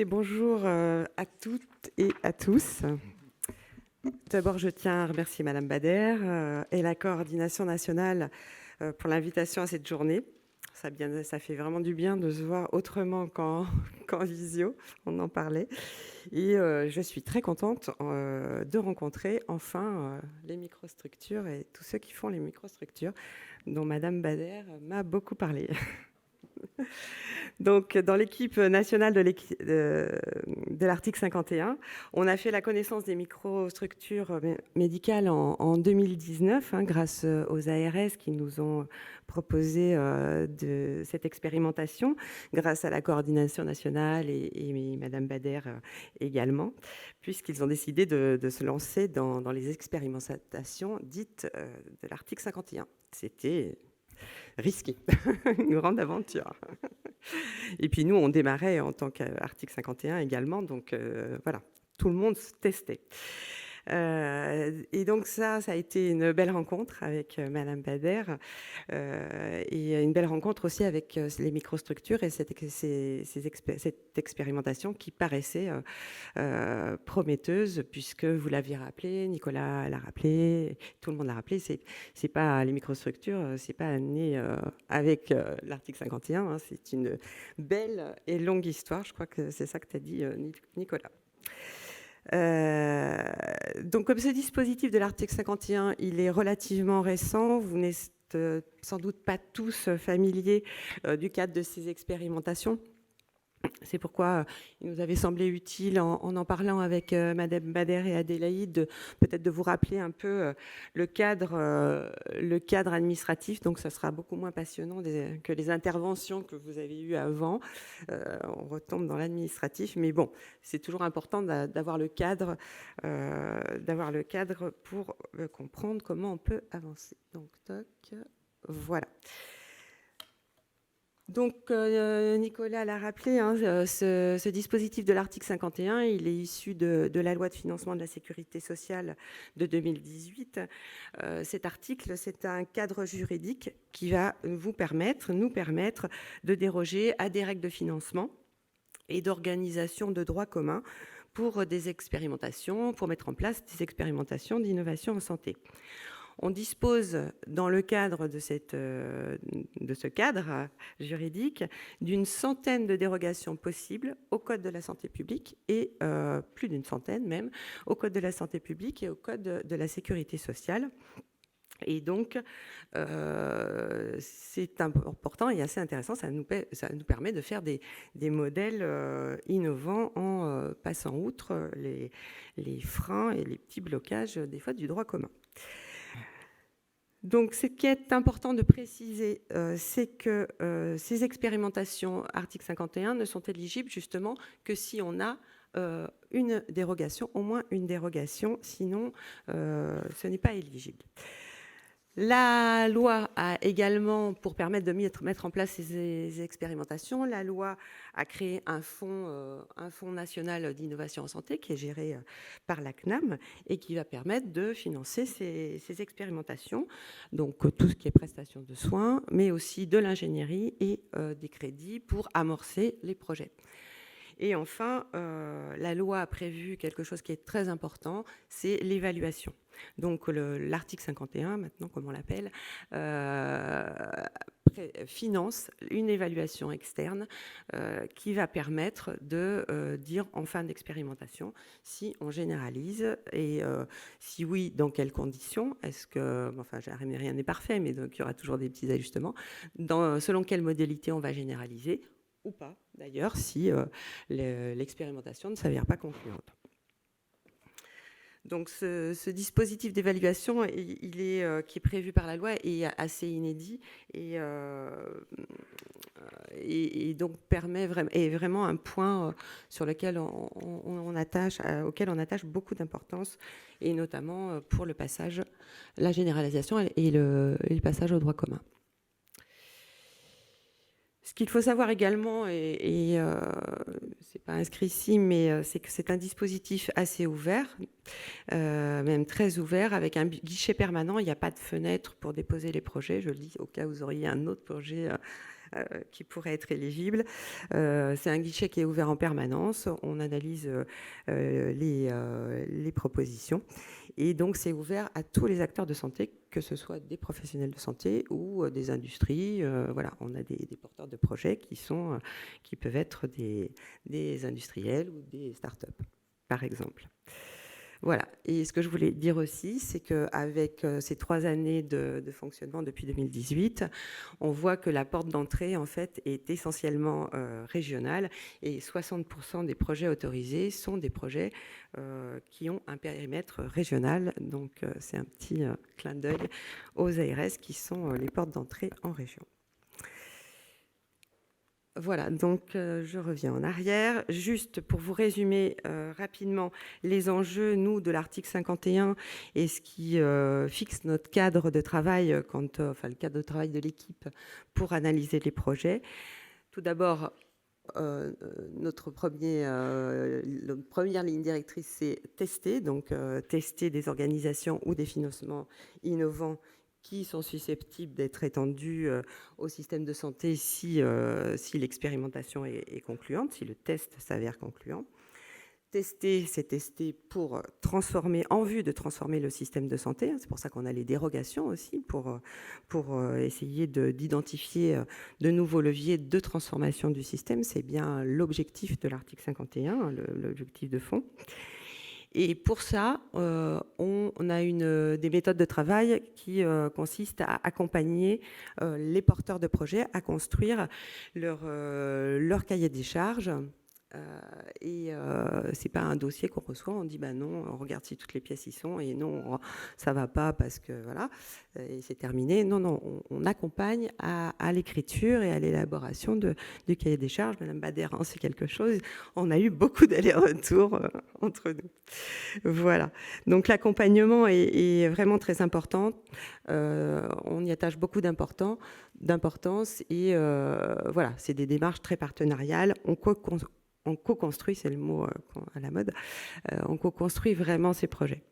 Bonjour à toutes et à tous. D'abord, je tiens à remercier Madame Bader et la coordination nationale pour l'invitation à cette journée. Ça fait vraiment du bien de se voir autrement qu'en visio, on en parlait. Et je suis très contente de rencontrer enfin les microstructures et tous ceux qui font les microstructures, dont Madame Bader m'a beaucoup parlé. Donc, dans l'équipe nationale de l'article 51, on a fait la connaissance des microstructures médicales en 2019, grâce aux ARS qui nous ont proposé de cette expérimentation, grâce à la coordination nationale et Madame Bader également, puisqu'ils ont décidé de se lancer dans les expérimentations dites de l'article 51. C'était risqué, une grande aventure. Et puis nous, on démarrait en tant qu'article 51 également, donc voilà, tout le monde se testait. Et donc ça a été une belle rencontre avec Madame Bader et une belle rencontre aussi avec les microstructures et cette expérimentation qui paraissait prometteuse, puisque vous l'aviez rappelé, Nicolas l'a rappelé, tout le monde l'a rappelé, c'est pas les microstructures, c'est pas né avec l'article 51, c'est une belle et longue histoire, je crois que c'est ça que tu as dit, Nicolas. Donc, comme ce dispositif de l'article 51, il est relativement récent, vous n'êtes sans doute pas tous familiers du cadre de ces expérimentations. C'est pourquoi il nous avait semblé utile, en parlant avec Madame Bader et Adélaïde, peut-être de vous rappeler un peu le cadre administratif. Donc, ça sera beaucoup moins passionnant que les interventions que vous avez eues avant. On retombe dans l'administratif, mais bon, c'est toujours important d'avoir le cadre pour comprendre comment on peut avancer. Donc, toc, voilà. Donc, Nicolas l'a rappelé, ce dispositif de l'article 51, il est issu de la loi de financement de la sécurité sociale de 2018. Cet article, c'est un cadre juridique qui va nous permettre de déroger à des règles de financement et d'organisation de droit commun pour des expérimentations, pour mettre en place des expérimentations d'innovation en santé. On dispose, dans le cadre de ce cadre juridique, d'une centaine de dérogations possibles au Code de la santé publique et plus d'une centaine même au Code de la santé publique et au Code de la sécurité sociale. Et donc, c'est important et assez intéressant. Ça nous permet de faire des modèles innovants en passant outre les freins et les petits blocages des fois du droit commun. Donc, ce qui est important de préciser, c'est que ces expérimentations article 51 ne sont éligibles justement que si on a une dérogation, au moins une dérogation, sinon ce n'est pas éligible. La loi a également, pour permettre de mettre en place ces expérimentations, la loi a créé un fonds national d'innovation en santé qui est géré par la CNAM et qui va permettre de financer ces expérimentations. Donc tout ce qui est prestation de soins, mais aussi de l'ingénierie et des crédits pour amorcer les projets. Et enfin, la loi a prévu quelque chose qui est très important, c'est l'évaluation. Donc l'article 51, maintenant comme on l'appelle, finance une évaluation externe qui va permettre de dire en fin d'expérimentation si on généralise et si oui, dans quelles conditions. Est-ce que, enfin, rien n'est parfait, mais donc il y aura toujours des petits ajustements. Selon quelle modalité on va généraliser ou pas, d'ailleurs, si l'expérimentation ne s'avère pas concluante. Donc, ce dispositif d'évaluation, qui est prévu par la loi, est assez inédit et donc est vraiment un point sur lequel auquel on attache beaucoup d'importance, et notamment pour le passage, la généralisation et le passage au droit commun. Ce qu'il faut savoir également, et c'est pas inscrit ici, mais c'est que c'est un dispositif assez ouvert, même très ouvert, avec un guichet permanent. Il n'y a pas de fenêtre pour déposer les projets. Je le dis au cas où vous auriez un autre projet qui pourraient être éligibles. C'est un guichet qui est ouvert en permanence. On analyse les propositions. Et donc, c'est ouvert à tous les acteurs de santé, que ce soit des professionnels de santé ou des industries. Voilà, on a des porteurs de projets qui peuvent être des industriels ou des startups, par exemple. Voilà. Et ce que je voulais dire aussi, c'est qu'avec ces 3 années de fonctionnement depuis 2018, on voit que la porte d'entrée, en fait, est essentiellement régionale, et 60% des projets autorisés sont des projets qui ont un périmètre régional. Donc, c'est un petit clin d'œil aux ARS qui sont les portes d'entrée en région. Voilà, donc je reviens en arrière. Juste pour vous résumer rapidement les enjeux, nous, de l'article 51 et ce qui fixe notre cadre de travail, enfin le cadre de travail de l'équipe pour analyser les projets. Tout d'abord, notre première ligne directrice, c'est tester, donc tester des organisations ou des financements innovants qui sont susceptibles d'être étendus au système de santé si l'expérimentation est concluante, si le test s'avère concluant. Tester, c'est tester pour transformer, en vue de transformer le système de santé. C'est pour ça qu'on a les dérogations aussi, pour essayer d'identifier de nouveaux leviers de transformation du système. C'est bien l'objectif de l'article 51, l'objectif de fond. Et pour ça, on a des méthodes de travail qui consistent à accompagner les porteurs de projets à construire leur cahier des charges. C'est pas un dossier qu'on reçoit, on dit bah non, on regarde si toutes les pièces y sont, et non, ça va pas parce que voilà, et c'est terminé. Non, on accompagne à l'écriture et à l'élaboration du cahier des charges. Madame Bader, c'est quelque chose. On a eu beaucoup d'allers-retours entre nous. Voilà. Donc l'accompagnement est vraiment très important. On y attache beaucoup d'importance et voilà, c'est des démarches très partenariales. On co-construit, c'est le mot à la mode, on co-construit vraiment ces projets.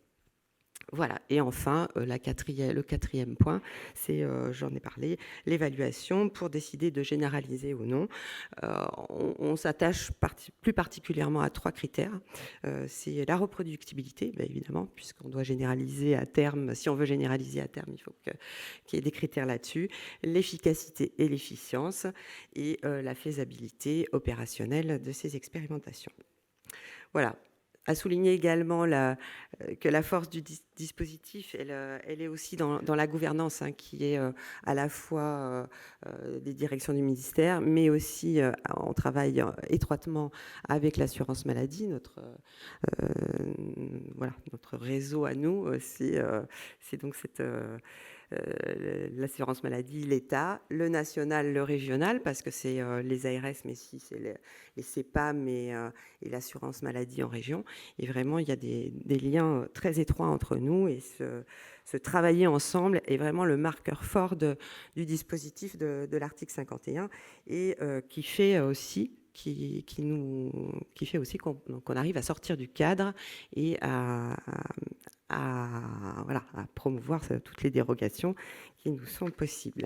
Voilà. Et enfin, le quatrième point, c'est, j'en ai parlé, l'évaluation pour décider de généraliser ou non. On s'attache plus particulièrement à 3 critères. C'est la reproductibilité, bien évidemment, puisqu'on doit généraliser à terme. Si on veut généraliser à terme, il faut qu'il y ait des critères là-dessus. L'efficacité et l'efficience et la faisabilité opérationnelle de ces expérimentations. Voilà. À souligner également que la force du dispositif, elle est aussi dans la gouvernance, qui est à la fois des directions du ministère, mais aussi on travaille étroitement avec l'assurance maladie. Notre réseau à nous, c'est donc l'assurance maladie, l'État, le national, le régional, parce que c'est les ARS, mais si c'est les CEPAM et l'assurance maladie en région. Et vraiment, il y a des liens très étroits entre nous, et ce travailler ensemble est vraiment le marqueur fort du dispositif de l'article 51, et qui fait aussi qu'on arrive à sortir du cadre et à promouvoir toutes les dérogations qui nous sont possibles.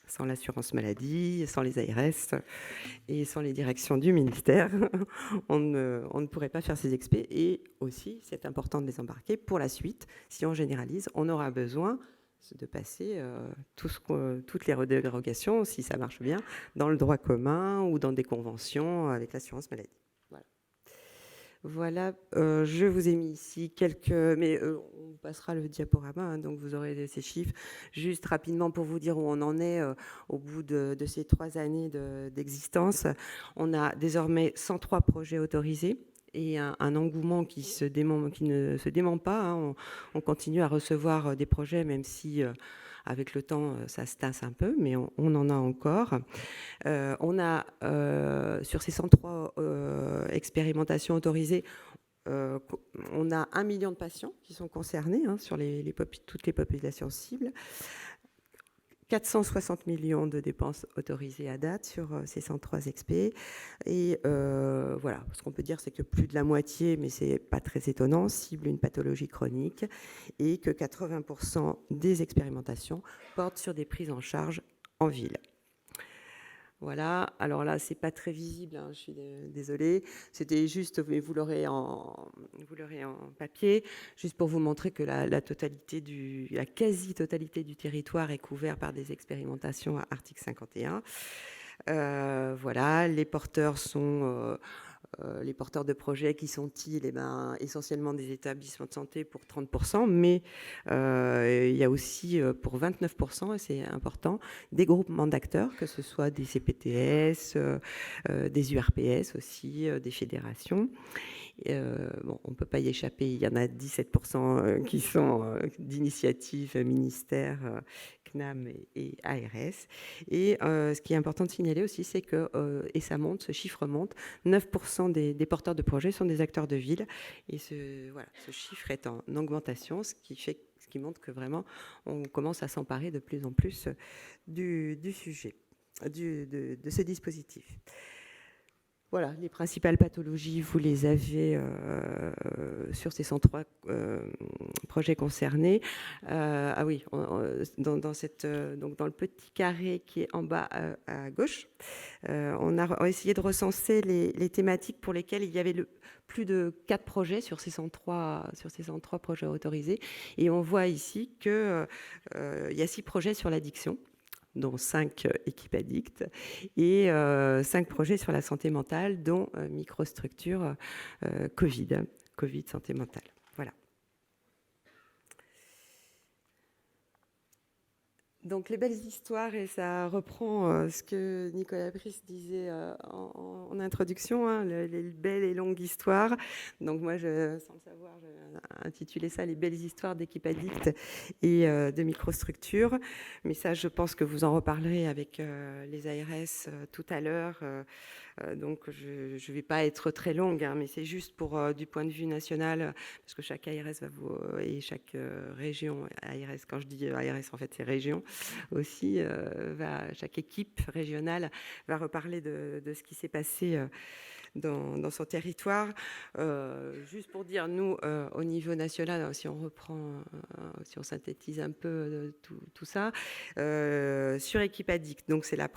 Sans l'assurance maladie, sans les ARS et sans les directions du ministère, on ne pourrait pas faire ces expés. Et aussi, c'est important de les embarquer pour la suite. Si on généralise, on aura besoin de passer toutes les dérogations, si ça marche bien, dans le droit commun ou dans des conventions avec l'assurance maladie. Voilà, je vous ai mis ici mais on passera le diaporama, donc vous aurez ces chiffres. Juste rapidement pour vous dire où on en est au bout de ces 3 années d'existence. On a désormais 103 projets autorisés et un engouement qui ne se dément pas. On continue à recevoir des projets, même si avec le temps, ça se tasse un peu, mais on en a encore. On a, sur ces 103 expérimentations autorisées, on a 1 million de patients qui sont concernés sur toutes les populations cibles. 460 millions de dépenses autorisées à date sur ces 103 expés. Et voilà, ce qu'on peut dire, c'est que plus de la moitié, mais c'est pas très étonnant, cible une pathologie chronique, et que 80% des expérimentations portent sur des prises en charge en ville. Voilà, alors là, c'est pas très visible, hein, je suis désolée. C'était juste, mais vous l'aurez en papier, juste pour vous montrer que la quasi-totalité du territoire est couvert par des expérimentations à article 51. Voilà, les porteurs de projets qui sont-ils? Eh ben, essentiellement des établissements de santé pour 30%, mais il y a aussi pour 29%, et c'est important, des groupements d'acteurs, que ce soit des CPTS, des URPS aussi, des fédérations. Bon, on ne peut pas y échapper, il y en a 17% qui sont d'initiatives ministères, CNAM et ARS. Et ce qui est important de signaler aussi, c'est que, et ça monte, ce chiffre monte, 9% des porteurs de projets sont des acteurs de ville. Et voilà, ce chiffre est en augmentation, ce qui montre que vraiment, on commence à s'emparer de plus en plus du sujet, de ce dispositif. Voilà, les principales pathologies, vous les avez sur ces 103 projets concernés. Ah oui, donc dans le petit carré qui est en bas à gauche, on a essayé de recenser les thématiques pour lesquelles il y avait plus de 4 projets sur ces 103 projets autorisés. Et on voit ici qu'il y a 6 projets sur l'addiction, dont 5 équipes addictes, et 5 projets sur la santé mentale, dont microstructure Covid santé mentale. Voilà. Donc les belles histoires, et ça reprend ce que Nicolas Brice disait en introduction, hein, les belles et longues histoires. Donc moi, sans le savoir, j'ai intitulé ça les belles histoires d'équipes addictes et de microstructures. Mais ça, je pense que vous en reparlerez avec les ARS tout à l'heure. Donc je ne vais pas être très longue, hein, mais c'est juste pour du point de vue national, parce que chaque ARS et chaque région ARS, quand je dis ARS, en fait c'est région aussi, chaque équipe régionale va reparler de ce qui s'est passé dans son territoire. Juste pour dire, nous, au niveau national, si on reprend, si on synthétise un peu tout ça, sur équipe addict, donc c'est les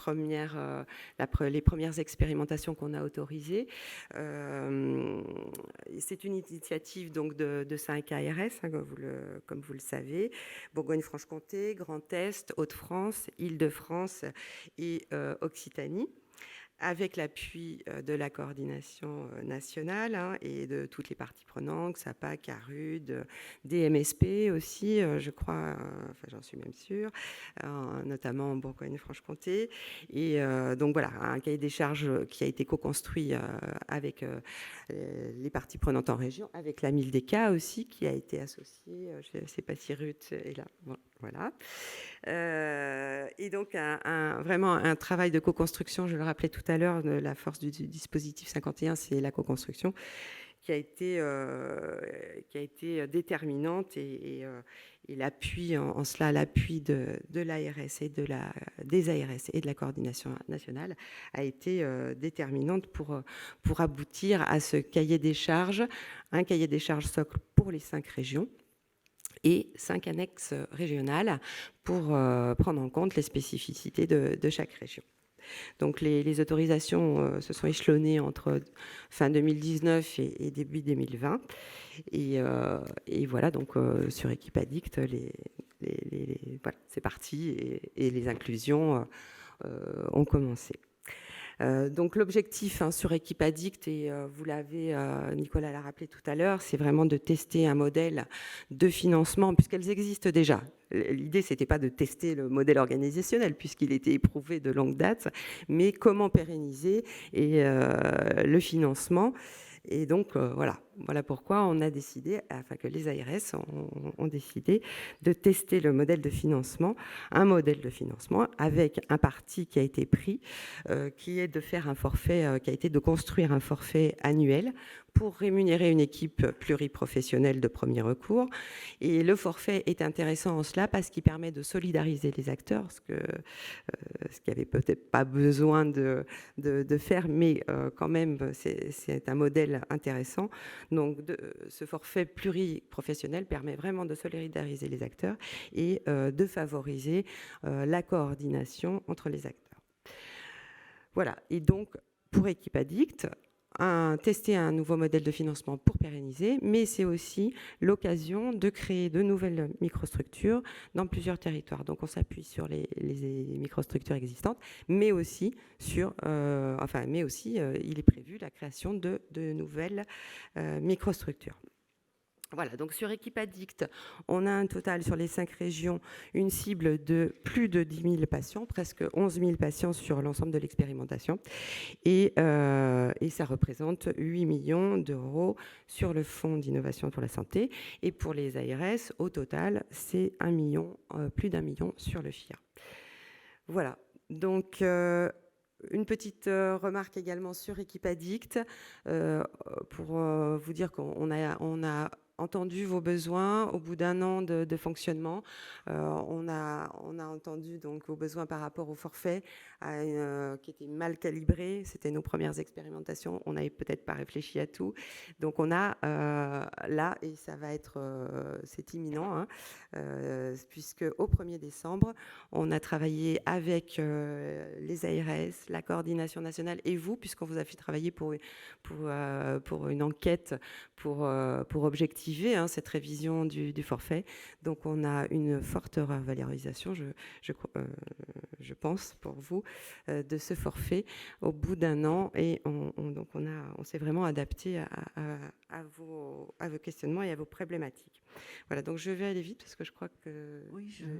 premières expérimentations qu'on a autorisées. C'est une initiative donc de 5 ARS, hein, comme vous le savez, Bourgogne-Franche-Comté, Grand Est, Hauts-de-France, Île-de-France et Occitanie, avec l'appui de la coordination nationale, hein, et de toutes les parties prenantes, SAPA, CARUD, DMSP aussi, je crois, enfin j'en suis même sûre, notamment en Bourgogne-Franche-Comté. Et donc voilà, un cahier des charges qui a été co-construit avec les parties prenantes en région, avec la MILDECA aussi, qui a été associée, je ne sais pas si Ruth est là, bon, voilà. Et donc vraiment un travail de co-construction, je le rappelais tout à l'heure, la force du dispositif 51, c'est la co-construction qui a été déterminante, et l'appui en cela, l'appui de l'ARS et des ARS et de la coordination nationale a été déterminante pour aboutir à ce cahier des charges, un cahier des charges socle pour les 5 régions et 5 annexes régionales pour prendre en compte les spécificités de chaque région. Donc les autorisations se sont échelonnées entre fin 2019 et début 2020. Et voilà, donc sur équipe addict, voilà, c'est parti, et les inclusions ont commencé. Donc l'objectif, hein, sur équipe addict, et vous l'avez, Nicolas l'a rappelé tout à l'heure, c'est vraiment de tester un modèle de financement, puisqu'elles existent déjà. L'idée, c'était pas de tester le modèle organisationnel, puisqu'il était éprouvé de longue date, mais comment pérenniser le financement. Et donc voilà pourquoi on a décidé, enfin que les ARS ont décidé de tester le modèle de financement, un modèle de financement avec un parti qui a été pris, qui est de faire un forfait, qui a été de construire un forfait annuel pour rémunérer une équipe pluriprofessionnelle de premier recours. Et le forfait est intéressant en cela parce qu'il permet de solidariser les acteurs, ce qui avait peut-être pas besoin de faire, mais quand même c'est un modèle intéressant. Donc ce forfait pluriprofessionnel permet vraiment de solidariser les acteurs et de favoriser la coordination entre les acteurs. Voilà, et donc pour Equipaddict, tester un nouveau modèle de financement pour pérenniser, mais c'est aussi l'occasion de créer de nouvelles microstructures dans plusieurs territoires. Donc on s'appuie sur les microstructures existantes, mais aussi il est prévu la création de nouvelles microstructures. Voilà, donc sur Equipaddict, on a un total sur les 5 régions, une cible de plus de 10 000 patients, presque 11 000 patients sur l'ensemble de l'expérimentation. Et ça représente 8 millions d'euros sur le Fonds d'innovation pour la santé. Et pour les ARS, au total, c'est plus d'1 million sur le FIA. Voilà, donc une petite remarque également sur Equipaddict, pour vous dire qu'on a entendu vos besoins au bout d'un an de fonctionnement. On a entendu donc vos besoins par rapport au forfait qui était mal calibré. C'était nos premières expérimentations. On n'avait peut-être pas réfléchi à tout. Donc on a là, et ça va être, c'est imminent, hein, puisque au 1er décembre, on a travaillé avec les ARS, la coordination nationale et vous, puisqu'on vous a fait travailler pour une enquête pour objectiver cette révision du forfait. Donc on a une forte revalorisation, je pense, pour vous, de ce forfait au bout d'un an. Et on s'est vraiment adapté à vos questionnements et à vos problématiques. Voilà, donc je vais aller vite parce que je crois que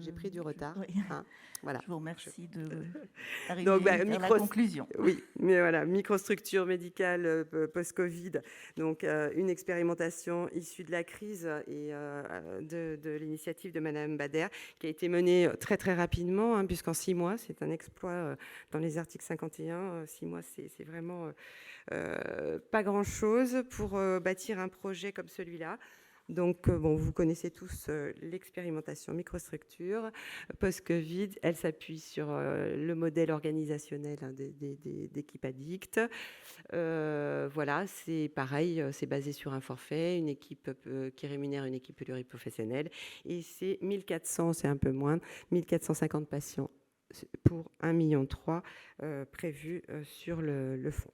j'ai pris du retard. Oui. Hein, voilà. Je vous remercie d'arriver à la conclusion. Oui, mais voilà, microstructure médicale post-Covid, donc une expérimentation issue de la crise et de l'initiative de Madame Bader, qui a été menée très très rapidement, hein, puisqu'en 6 mois, c'est un exploit dans les articles 51. 6 mois, c'est vraiment pas grand-chose pour bâtir un projet comme celui-là. Donc, vous connaissez tous l'expérimentation microstructure post-Covid. Elle s'appuie sur le modèle organisationnel d'Equipaddict. Voilà, c'est pareil, c'est basé sur un forfait, une équipe qui rémunère une équipe pluriprofessionnelle. Et c'est 1400, c'est un peu moins, 1450 patients pour 1,3 million prévus sur le fonds.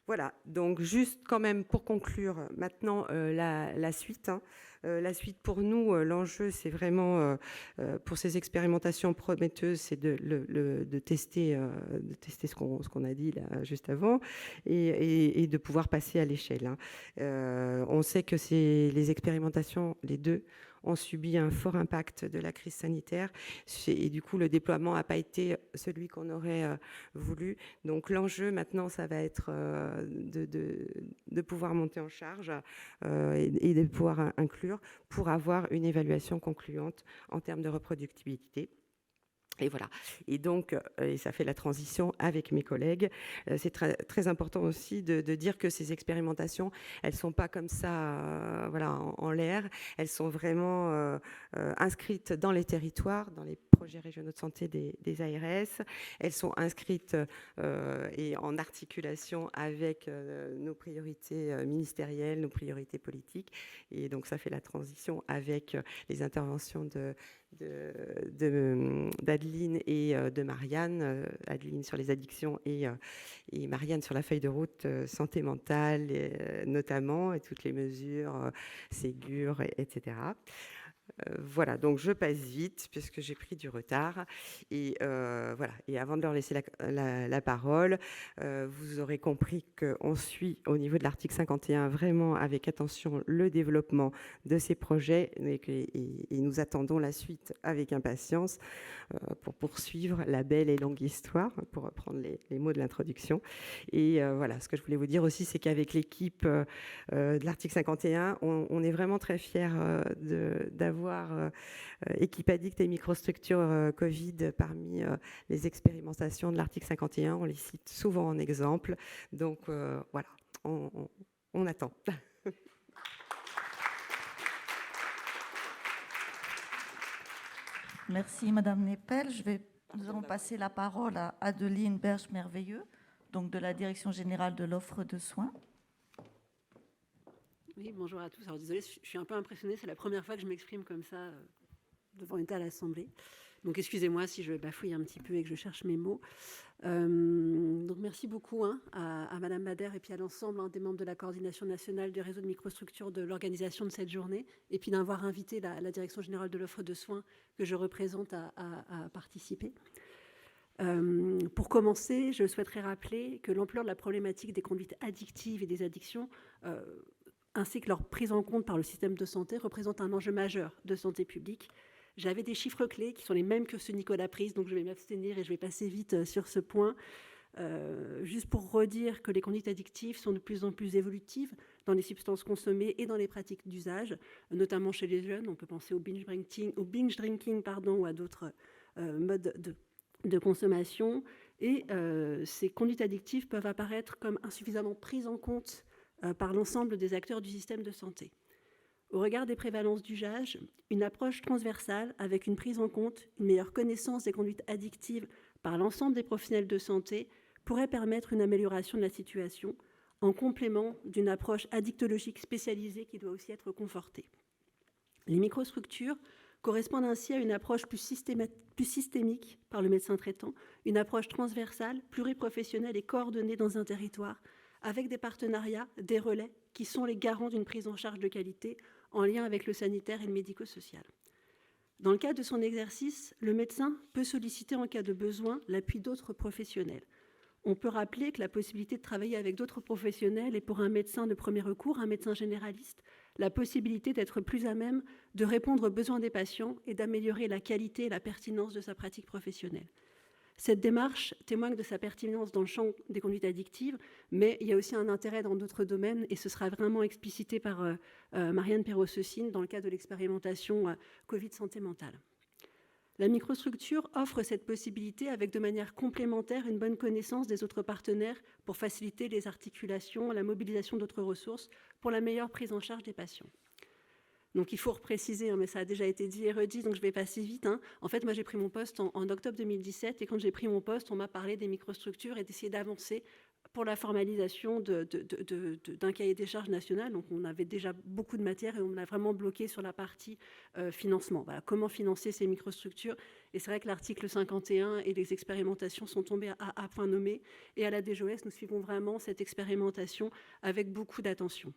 Voilà, donc juste quand même pour conclure maintenant la suite. La suite pour nous, l'enjeu, c'est vraiment pour ces expérimentations prometteuses, c'est de tester ce qu'on a dit là juste avant et de pouvoir passer à l'échelle. On sait que les expérimentations, les deux, ont subi un fort impact de la crise sanitaire et du coup le déploiement n'a pas été celui qu'on aurait voulu. Donc l'enjeu maintenant, ça va être de pouvoir monter en charge et de pouvoir inclure pour avoir une évaluation concluante en termes de reproductibilité. Et voilà. Et donc, et ça fait la transition avec mes collègues. C'est très, très important aussi de dire que ces expérimentations, elles sont pas comme ça, voilà, en l'air. Elles sont vraiment inscrites dans les territoires, dans les projets régionaux de santé des ARS. Elles sont inscrites et en articulation avec nos priorités ministérielles, nos priorités politiques. Et donc, ça fait la transition avec les interventions d'Adeline et de Marianne, Adeline sur les addictions et Marianne sur la feuille de route santé mentale notamment, et toutes les mesures Ségur, etc. Voilà, donc je passe vite puisque j'ai pris du retard. Et voilà. Et avant de leur laisser la parole, vous aurez compris qu'on suit au niveau de l'article 51 vraiment avec attention le développement de ces projets et nous attendons la suite avec impatience pour poursuivre la belle et longue histoire, pour reprendre les mots de l'introduction. Et voilà, ce que je voulais vous dire aussi, c'est qu'avec l'équipe de l'article 51, on est vraiment très fiers d'avoir Equipaddict et microstructure Covid parmi les expérimentations de l'article 51. On les cite souvent en exemple. Donc voilà, on attend. Merci Madame Nepel. Nous allons passer la parole à Adeline Berge-Merveilleux, donc de la Direction générale de l'offre de soins. Oui, bonjour à tous. Alors désolée, je suis un peu impressionnée. C'est la première fois que je m'exprime comme ça devant une telle assemblée. Donc, excusez-moi si je bafouille un petit peu et que je cherche mes mots. Donc, merci beaucoup à Madame Bader et puis à l'ensemble des membres de la coordination nationale du réseau de microstructures de l'organisation de cette journée et puis d'avoir invité la Direction générale de l'offre de soins que je représente à participer. Pour commencer, je souhaiterais rappeler que l'ampleur de la problématique des conduites addictives et des addictions, ainsi que leur prise en compte par le système de santé, représente un enjeu majeur de santé publique. J'avais des chiffres clés qui sont les mêmes que ceux de Nicolas Prise, donc je vais m'abstenir et je vais passer vite sur ce point. Juste pour redire que les conduites addictives sont de plus en plus évolutives dans les substances consommées et dans les pratiques d'usage, notamment chez les jeunes. On peut penser au binge drinking ou à d'autres modes de consommation. Et ces conduites addictives peuvent apparaître comme insuffisamment prises en compte par l'ensemble des acteurs du système de santé. Au regard des prévalences d'usage, une approche transversale avec une prise en compte, une meilleure connaissance des conduites addictives par l'ensemble des professionnels de santé pourrait permettre une amélioration de la situation en complément d'une approche addictologique spécialisée qui doit aussi être confortée. Les microstructures correspondent ainsi à une approche plus systémique par le médecin traitant, une approche transversale, pluriprofessionnelle et coordonnée dans un territoire, avec des partenariats, des relais, qui sont les garants d'une prise en charge de qualité en lien avec le sanitaire et le médico-social. Dans le cadre de son exercice, le médecin peut solliciter en cas de besoin l'appui d'autres professionnels. On peut rappeler que la possibilité de travailler avec d'autres professionnels est pour un médecin de premier recours, un médecin généraliste, la possibilité d'être plus à même de répondre aux besoins des patients et d'améliorer la qualité et la pertinence de sa pratique professionnelle. Cette démarche témoigne de sa pertinence dans le champ des conduites addictives, mais il y a aussi un intérêt dans d'autres domaines, et ce sera vraiment explicité par Marianne Perros-Saucine dans le cadre de l'expérimentation Covid santé mentale. La microstructure offre cette possibilité avec de manière complémentaire une bonne connaissance des autres partenaires pour faciliter les articulations, la mobilisation d'autres ressources pour la meilleure prise en charge des patients. Donc il faut repréciser, mais ça a déjà été dit et redit, donc je vais passer vite. En fait, moi j'ai pris mon poste en octobre 2017 et quand j'ai pris mon poste, on m'a parlé des microstructures et d'essayer d'avancer pour la formalisation d'un cahier des charges national. Donc on avait déjà beaucoup de matière et on a vraiment bloqué sur la partie financement. Voilà, comment financer ces microstructures. Et c'est vrai que l'article 51 et les expérimentations sont tombés à point nommé. Et à la DGOS, nous suivons vraiment cette expérimentation avec beaucoup d'attention.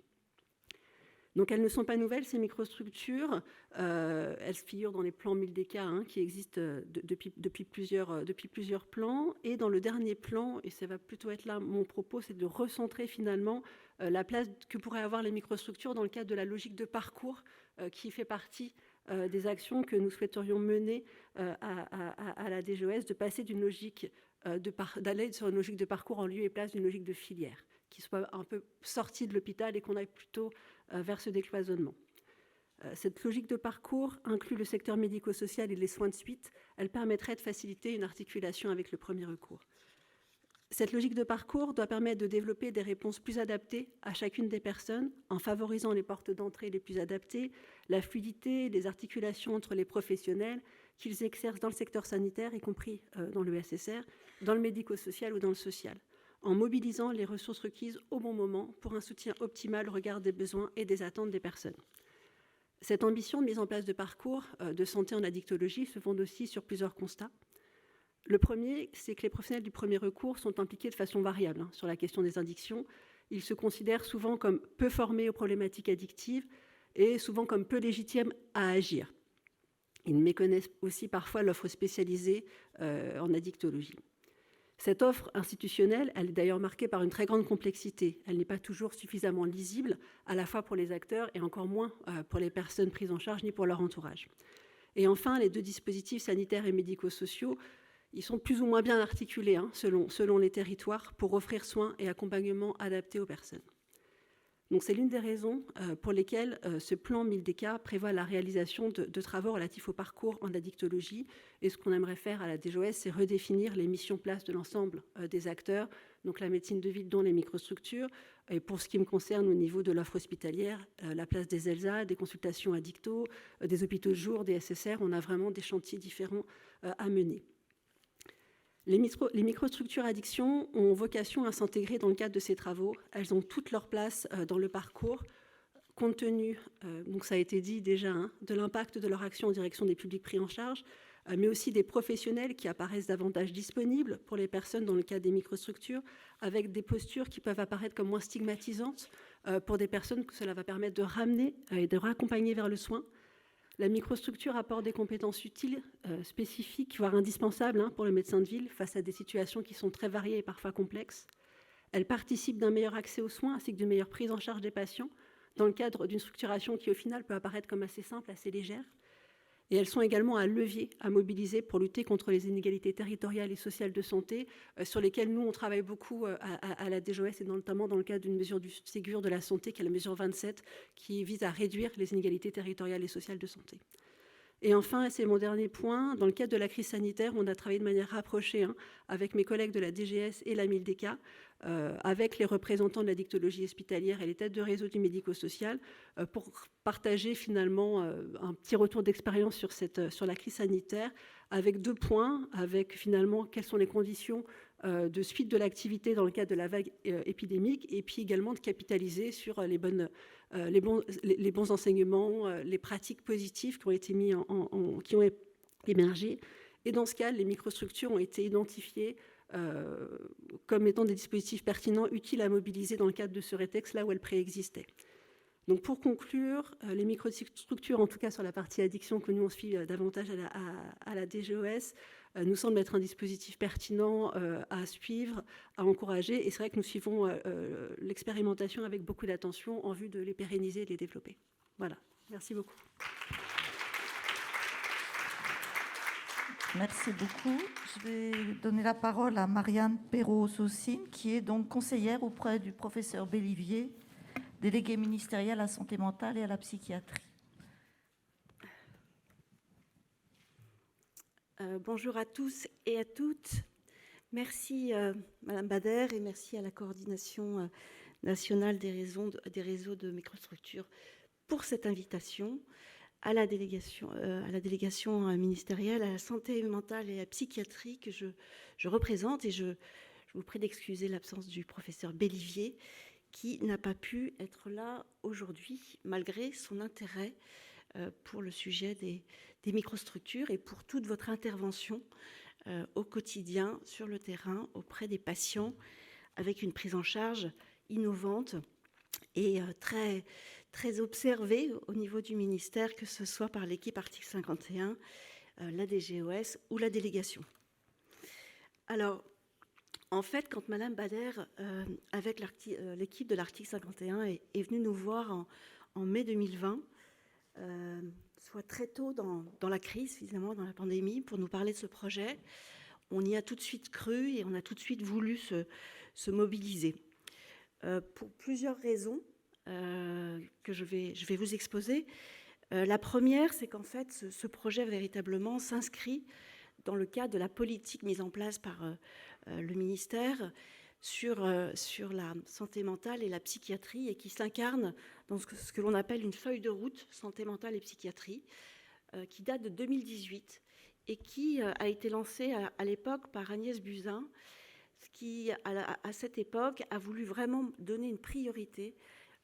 Donc elles ne sont pas nouvelles, ces microstructures. Elles figurent dans les plans 1000DK qui existent depuis plusieurs plans. Et dans le dernier plan, et ça va plutôt être là mon propos, c'est de recentrer finalement la place que pourraient avoir les microstructures dans le cadre de la logique de parcours qui fait partie des actions que nous souhaiterions mener à la DGOS, de passer d'une logique d'aller sur une logique de parcours en lieu et place d'une logique de filière, qui soit un peu sortie de l'hôpital et qu'on aille plutôt vers ce décloisonnement. Cette logique de parcours inclut le secteur médico-social et les soins de suite. Elle permettrait de faciliter une articulation avec le premier recours. Cette logique de parcours doit permettre de développer des réponses plus adaptées à chacune des personnes en favorisant les portes d'entrée les plus adaptées, la fluidité, les articulations entre les professionnels qu'ils exercent dans le secteur sanitaire, y compris dans le SSR, dans le médico-social ou dans le social, en mobilisant les ressources requises au bon moment pour un soutien optimal au regard des besoins et des attentes des personnes. Cette ambition de mise en place de parcours de santé en addictologie se fonde aussi sur plusieurs constats. Le premier, c'est que les professionnels du premier recours sont impliqués de façon variable sur la question des addictions. Ils se considèrent souvent comme peu formés aux problématiques addictives et souvent comme peu légitimes à agir. Ils méconnaissent aussi parfois l'offre spécialisée en addictologie. Cette offre institutionnelle, elle est d'ailleurs marquée par une très grande complexité. Elle n'est pas toujours suffisamment lisible, à la fois pour les acteurs et encore moins pour les personnes prises en charge ni pour leur entourage. Et enfin, les deux dispositifs sanitaires et médico-sociaux, ils sont plus ou moins bien articulés selon les territoires pour offrir soins et accompagnement adaptés aux personnes. Donc c'est l'une des raisons pour lesquelles ce plan 1000DK prévoit la réalisation de travaux relatifs au parcours en addictologie. Et ce qu'on aimerait faire à la DGOS, c'est redéfinir les missions-places de l'ensemble des acteurs, donc la médecine de ville dont les microstructures. Et pour ce qui me concerne au niveau de l'offre hospitalière, la place des ELSA, des consultations addicto, des hôpitaux de jour, des SSR, on a vraiment des chantiers différents à mener. Les microstructures addiction ont vocation à s'intégrer dans le cadre de ces travaux. Elles ont toute leur place dans le parcours, compte tenu, donc ça a été dit déjà, de l'impact de leur action en direction des publics pris en charge, mais aussi des professionnels qui apparaissent davantage disponibles pour les personnes dans le cadre des microstructures, avec des postures qui peuvent apparaître comme moins stigmatisantes pour des personnes que cela va permettre de ramener et de raccompagner vers le soin. La microstructure apporte des compétences utiles, spécifiques, voire indispensables pour le médecin de ville face à des situations qui sont très variées et parfois complexes. Elle participe d'un meilleur accès aux soins ainsi que d'une meilleure prise en charge des patients dans le cadre d'une structuration qui, au final, peut apparaître comme assez simple, assez légère. Et elles sont également un levier à mobiliser pour lutter contre les inégalités territoriales et sociales de santé, sur lesquelles nous, on travaille beaucoup à la DGOS, et notamment dans le cadre d'une mesure du Ségur de la santé, qui est la mesure 27, qui vise à réduire les inégalités territoriales et sociales de santé. Et enfin, c'est mon dernier point, dans le cadre de la crise sanitaire, on a travaillé de manière rapprochée avec mes collègues de la DGS et la MILDECA, avec les représentants de la dictologie hospitalière et les têtes de réseau du médico-social, pour partager finalement un petit retour d'expérience sur la crise sanitaire, avec 2 points, avec finalement quelles sont les conditions de suite de l'activité dans le cadre de la vague épidémique, et puis également de capitaliser sur les bons enseignements, les pratiques positives qui ont été qui ont émergé. Et dans ce cas, les microstructures ont été identifiées comme étant des dispositifs pertinents, utiles à mobiliser dans le cadre de ce rétex, là où elles préexistaient. Donc pour conclure, les microstructures, en tout cas sur la partie addiction que nous on suit davantage à la DGOS, nous semblent être un dispositif pertinent à suivre, à encourager. Et c'est vrai que nous suivons l'expérimentation avec beaucoup d'attention en vue de les pérenniser et de les développer. Voilà, merci beaucoup. Merci beaucoup. Je vais donner la parole à Marianne Perrault-Saucine, qui est donc conseillère auprès du professeur Bellivier, délégué ministériel à la santé mentale et à la psychiatrie. Bonjour à tous et à toutes. Merci Madame Bader et merci à la coordination nationale des réseaux de microstructures pour cette invitation, à la délégation ministérielle à la santé mentale et à la psychiatrie que je représente, et je vous prie d'excuser l'absence du professeur Bellivier qui n'a pas pu être là aujourd'hui malgré son intérêt pour le sujet des microstructures et pour toute votre intervention au quotidien sur le terrain auprès des patients avec une prise en charge innovante et très, très observée au niveau du ministère, que ce soit par l'équipe Article 51, la DGOS ou la délégation. Alors, en fait, quand Madame Bader, avec l'équipe de l'Article 51, est venue nous voir en mai 2020, soit très tôt dans la crise, finalement, dans la pandémie, pour nous parler de ce projet, on y a tout de suite cru et on a tout de suite voulu se mobiliser. Pour plusieurs raisons que je vais vous exposer. La première, c'est qu'en fait, ce projet véritablement s'inscrit dans le cadre de la politique mise en place par le ministère sur la santé mentale et la psychiatrie, et qui s'incarne dans ce que l'on appelle une feuille de route santé mentale et psychiatrie, qui date de 2018 et qui a été lancée à l'époque par Agnès Buzyn, qui, à cette époque, a voulu vraiment donner une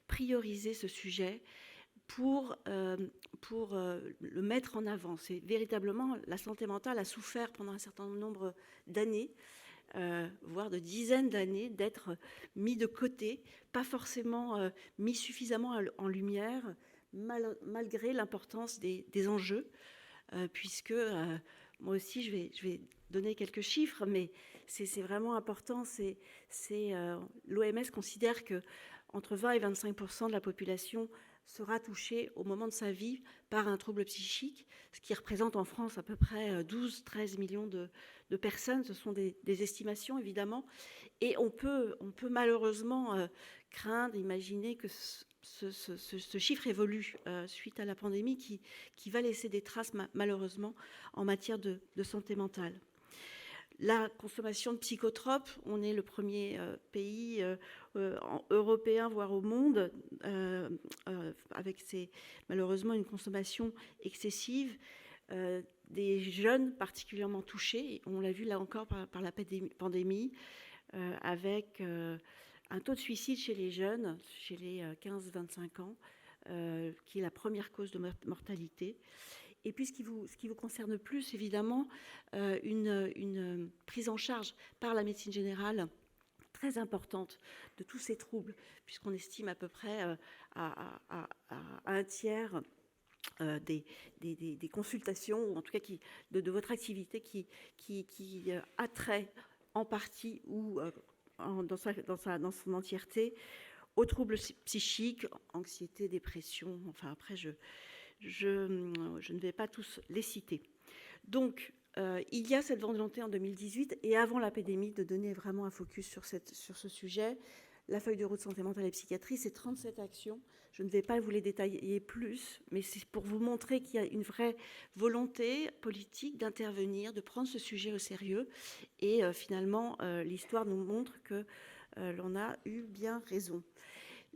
prioriser ce sujet pour le mettre en avant. C'est véritablement, la santé mentale a souffert pendant un certain nombre d'années, voire de dizaines d'années, d'être mis de côté, pas forcément mis suffisamment en lumière, malgré l'importance des enjeux, puisque moi aussi je vais donner quelques chiffres, mais c'est vraiment important. L'OMS considère que entre 20 et 25% de la population sera touchée au moment de sa vie par un trouble psychique, ce qui représente en France à peu près 12-13 millions de personnes. Ce sont des estimations, évidemment. Et on peut malheureusement craindre, imaginer que ce chiffre évolue suite à la pandémie qui va laisser des traces, malheureusement, en matière de santé mentale. La consommation de psychotropes, on est le premier pays européen, voire au monde, avec malheureusement une consommation excessive, des jeunes particulièrement touchés. On l'a vu là encore par la pandémie, avec un taux de suicide chez les jeunes, chez les 15-25 ans, qui est la première cause de mortalité. Et puis, ce qui vous concerne plus, évidemment, une prise en charge par la médecine générale très importante de tous ces troubles, puisqu'on estime à peu près à un tiers des consultations, ou en tout cas de votre activité qui a trait en partie ou dans son entièreté aux troubles psychiques, anxiété, dépression, enfin après je ne vais pas tous les citer. Donc, il y a cette volonté en 2018 et avant l'épidémie de donner vraiment un focus sur ce sujet. La feuille de route santé mentale et psychiatrie, c'est 37 actions. Je ne vais pas vous les détailler plus, mais c'est pour vous montrer qu'il y a une vraie volonté politique d'intervenir, de prendre ce sujet au sérieux. Et finalement, l'histoire nous montre que l'on a eu bien raison.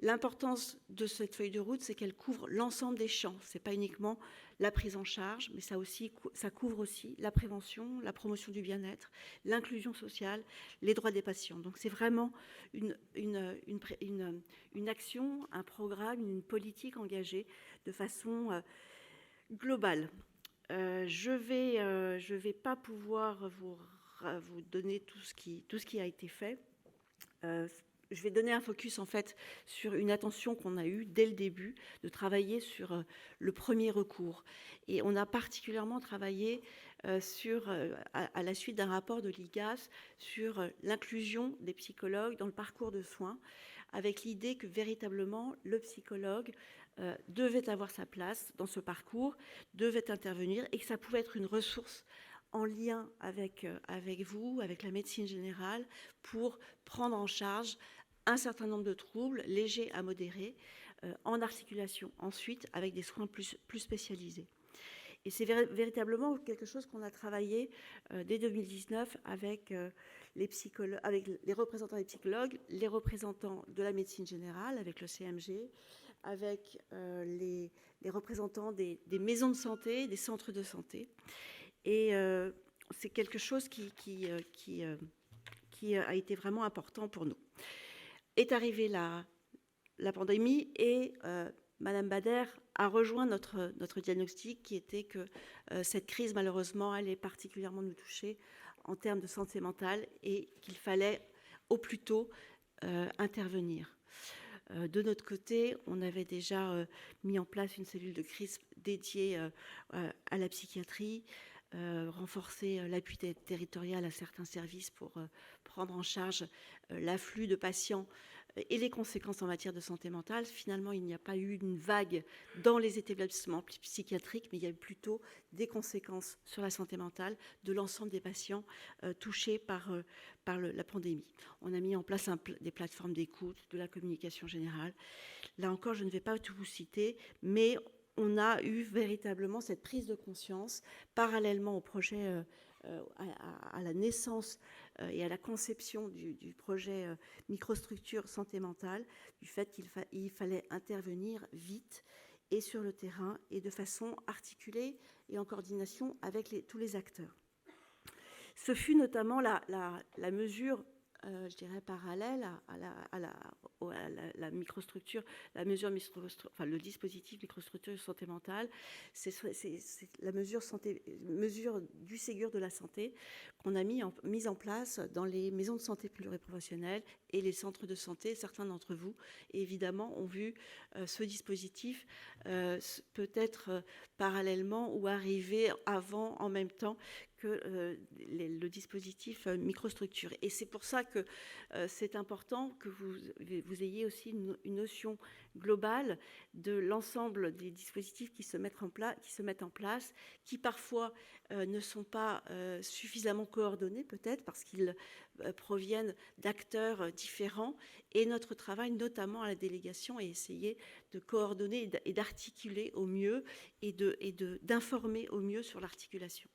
L'importance de cette feuille de route, c'est qu'elle couvre l'ensemble des champs. Ce n'est pas uniquement la prise en charge, mais ça couvre aussi la prévention, la promotion du bien-être, l'inclusion sociale, les droits des patients. Donc c'est vraiment une action, un programme, une politique engagée de façon globale. Je vais pas pouvoir vous donner tout ce qui a été fait. Je vais donner un focus en fait sur une attention qu'on a eue dès le début de travailler sur le premier recours. Et on a particulièrement travaillé à la suite d'un rapport de l'IGAS sur l'inclusion des psychologues dans le parcours de soins, avec l'idée que véritablement le psychologue devait avoir sa place dans ce parcours, devait intervenir et que ça pouvait être une ressource en lien avec vous, avec la médecine générale, pour prendre en charge un certain nombre de troubles, légers à modérés, en articulation ensuite avec des soins plus spécialisés. Et c'est véritablement quelque chose qu'on a travaillé dès 2019 avec avec les représentants des psychologues, les représentants de la médecine générale, avec le CMG, avec les représentants des maisons de santé, des centres de santé. Et c'est quelque chose qui a été vraiment important pour nous. Est arrivée la pandémie et Madame Bader a rejoint notre diagnostic qui était que cette crise, malheureusement, allait particulièrement nous toucher en termes de santé mentale et qu'il fallait au plus tôt intervenir. De notre côté, on avait déjà mis en place une cellule de crise dédiée à la psychiatrie, renforcer l'appui territorial à certains services pour prendre en charge l'afflux de patients et les conséquences en matière de santé mentale. Finalement, il n'y a pas eu une vague dans les établissements psychiatriques, mais il y a eu plutôt des conséquences sur la santé mentale de l'ensemble des patients touchés par la pandémie. On a mis en place des plateformes d'écoute, de la communication générale. Là encore, je ne vais pas tout vous citer, mais on a eu véritablement cette prise de conscience parallèlement au projet, à la naissance et à la conception du projet microstructure santé mentale, du fait qu'il fallait intervenir vite et sur le terrain et de façon articulée et en coordination avec tous les acteurs. Ce fut notamment la mesure, je dirais, parallèle à la microstructure, le dispositif microstructure santé mentale. C'est la mesure du Ségur de la santé qu'on a mise en place dans les maisons de santé pluriprofessionnelles et les centres de santé. Certains d'entre vous, évidemment, ont vu ce dispositif peut-être parallèlement ou arriver avant, en même temps, que le dispositif microstructure. Et c'est pour ça que c'est important que vous ayez aussi une notion globale de l'ensemble des dispositifs qui se mettent en place, qui parfois ne sont pas suffisamment coordonnés, peut-être parce qu'ils proviennent d'acteurs différents. Et notre travail, notamment à la délégation, est essayer de coordonner et d'articuler au mieux et d'informer au mieux sur l'articulation.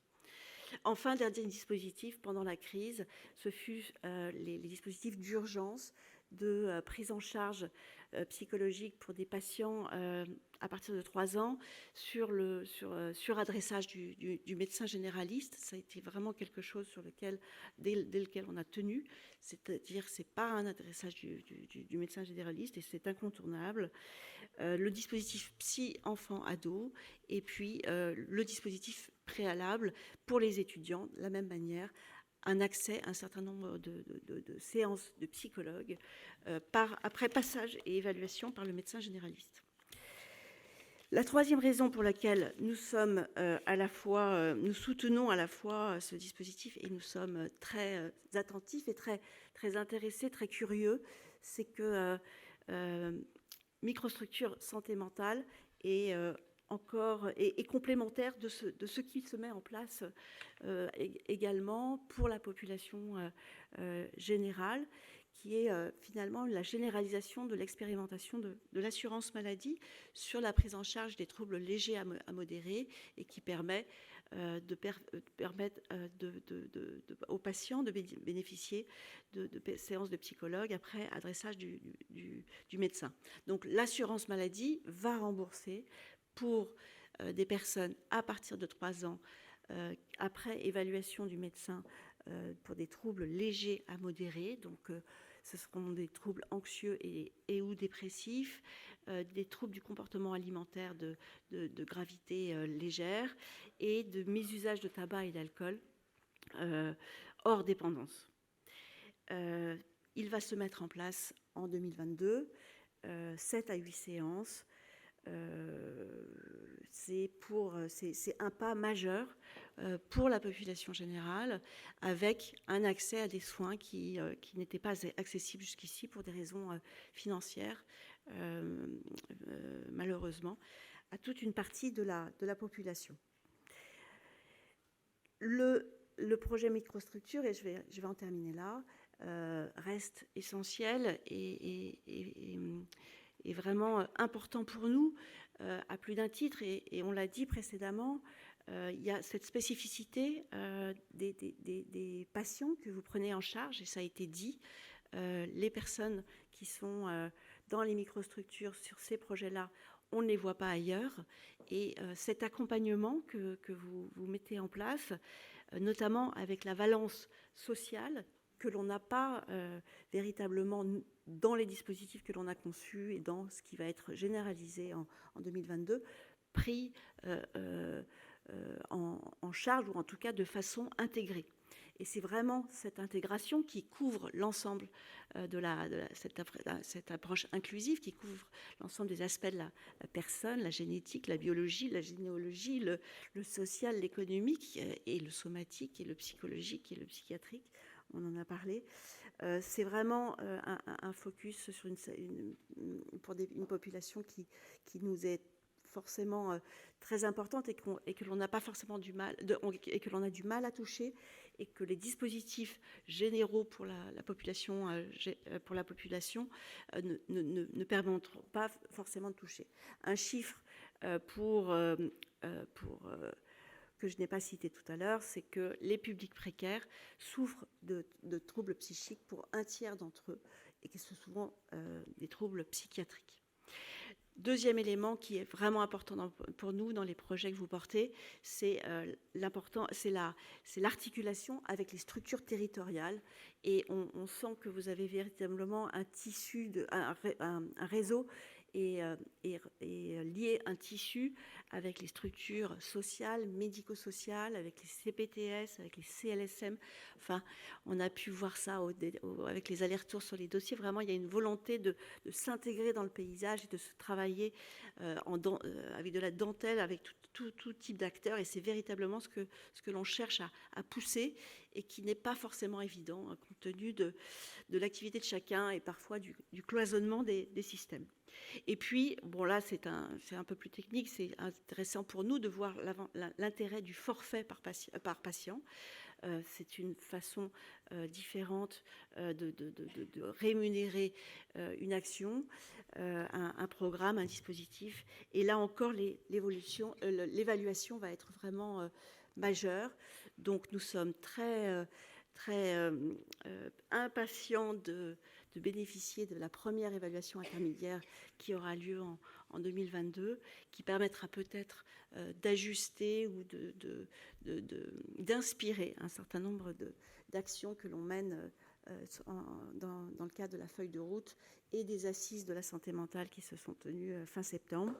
Enfin, dernier dispositif pendant la crise, ce fut les dispositifs d'urgence de prise en charge psychologique pour des patients à partir de 3 ans sur adressage du médecin généraliste. Ça a été vraiment quelque chose sur lequel, dès lequel on a tenu, c'est-à-dire c'est pas un adressage du médecin généraliste et c'est incontournable. Le dispositif psy-enfant-ado et puis le dispositif préalable pour les étudiants, de la même manière, un accès à un certain nombre de séances de psychologues après passage et évaluation par le médecin généraliste. La troisième raison pour laquelle nous sommes nous soutenons à la fois ce dispositif et nous sommes très attentifs et très intéressés, très curieux, c'est que microstructure santé mentale est complémentaire de ce qui se met en place également pour la population générale, qui est finalement la généralisation de l'expérimentation de l'assurance maladie sur la prise en charge des troubles légers à modérés et qui permet aux patients de bénéficier de séances de psychologue après adressage du médecin. Donc l'assurance maladie va rembourser pour des personnes à partir de 3 ans après évaluation du médecin pour des troubles légers à modérés. Donc ce seront des troubles anxieux et ou dépressifs, des troubles du comportement alimentaire de gravité légère et de mésusage de tabac et d'alcool hors dépendance. Il va se mettre en place en 2022, 7 à 8 séances. C'est un pas majeur pour la population générale, avec un accès à des soins qui n'étaient pas accessibles jusqu'ici pour des raisons financières, malheureusement, à toute une partie de la population. Le projet microstructure, et je vais en terminer là, reste essentiel et vraiment important pour nous à plus d'un titre, et on l'a dit précédemment, il y a cette spécificité des patients que vous prenez en charge, et ça a été dit, les personnes qui sont dans les microstructures sur ces projets-là, on ne les voit pas ailleurs, et cet accompagnement que vous mettez en place, notamment avec la valence sociale, que l'on n'a pas véritablement dans les dispositifs que l'on a conçus et dans ce qui va être généralisé en 2022, pris en charge, ou en tout cas de façon intégrée. Et c'est vraiment cette intégration qui couvre l'ensemble de cette approche inclusive, qui couvre l'ensemble des aspects de la personne, la génétique, la biologie, la généalogie, le social, l'économique, et le somatique, et le psychologique, et le psychiatrique. On en a parlé. C'est vraiment un focus sur une population qui nous est forcément très importante et que l'on n'a pas forcément et que l'on a du mal à toucher, et que les dispositifs généraux pour la population ne permettront pas forcément de toucher. Un chiffre que je n'ai pas cité tout à l'heure, c'est que les publics précaires souffrent de troubles psychiques pour un tiers d'entre eux, et que ce sont souvent des troubles psychiatriques. Deuxième élément qui est vraiment important pour nous dans les projets que vous portez, c'est l'articulation avec les structures territoriales, et on sent que vous avez véritablement un tissu, un réseau et lier un tissu avec les structures sociales, médico-sociales, avec les CPTS, avec les CLSM. Enfin, on a pu voir ça avec les allers-retours sur les dossiers. Vraiment, il y a une volonté de s'intégrer dans le paysage et de se travailler avec de la dentelle, avec tout type d'acteurs. Et c'est véritablement ce que l'on cherche à pousser, et qui n'est pas forcément évident, compte tenu de l'activité de chacun et parfois du cloisonnement des systèmes. Et puis, bon là, c'est un peu plus technique, c'est intéressant pour nous de voir l'intérêt du forfait par patient. C'est une façon différente de rémunérer une action, un programme, un dispositif. Et là encore, l'évaluation va être vraiment majeure. Donc nous sommes très impatients de bénéficier de la première évaluation intermédiaire qui aura lieu en 2022, qui permettra peut-être d'ajuster ou d'inspirer un certain nombre d'actions que l'on mène dans le cadre de la feuille de route et des assises de la santé mentale qui se sont tenues fin septembre.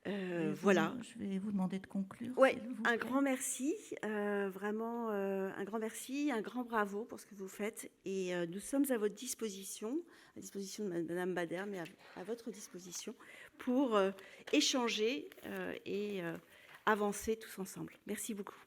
Voilà. Je vais vous demander de conclure. Oui, un grand merci, vraiment un grand merci, un grand bravo pour ce que vous faites. Et nous sommes à votre disposition, à disposition de Madame Bader, mais à votre disposition pour échanger et avancer tous ensemble. Merci beaucoup.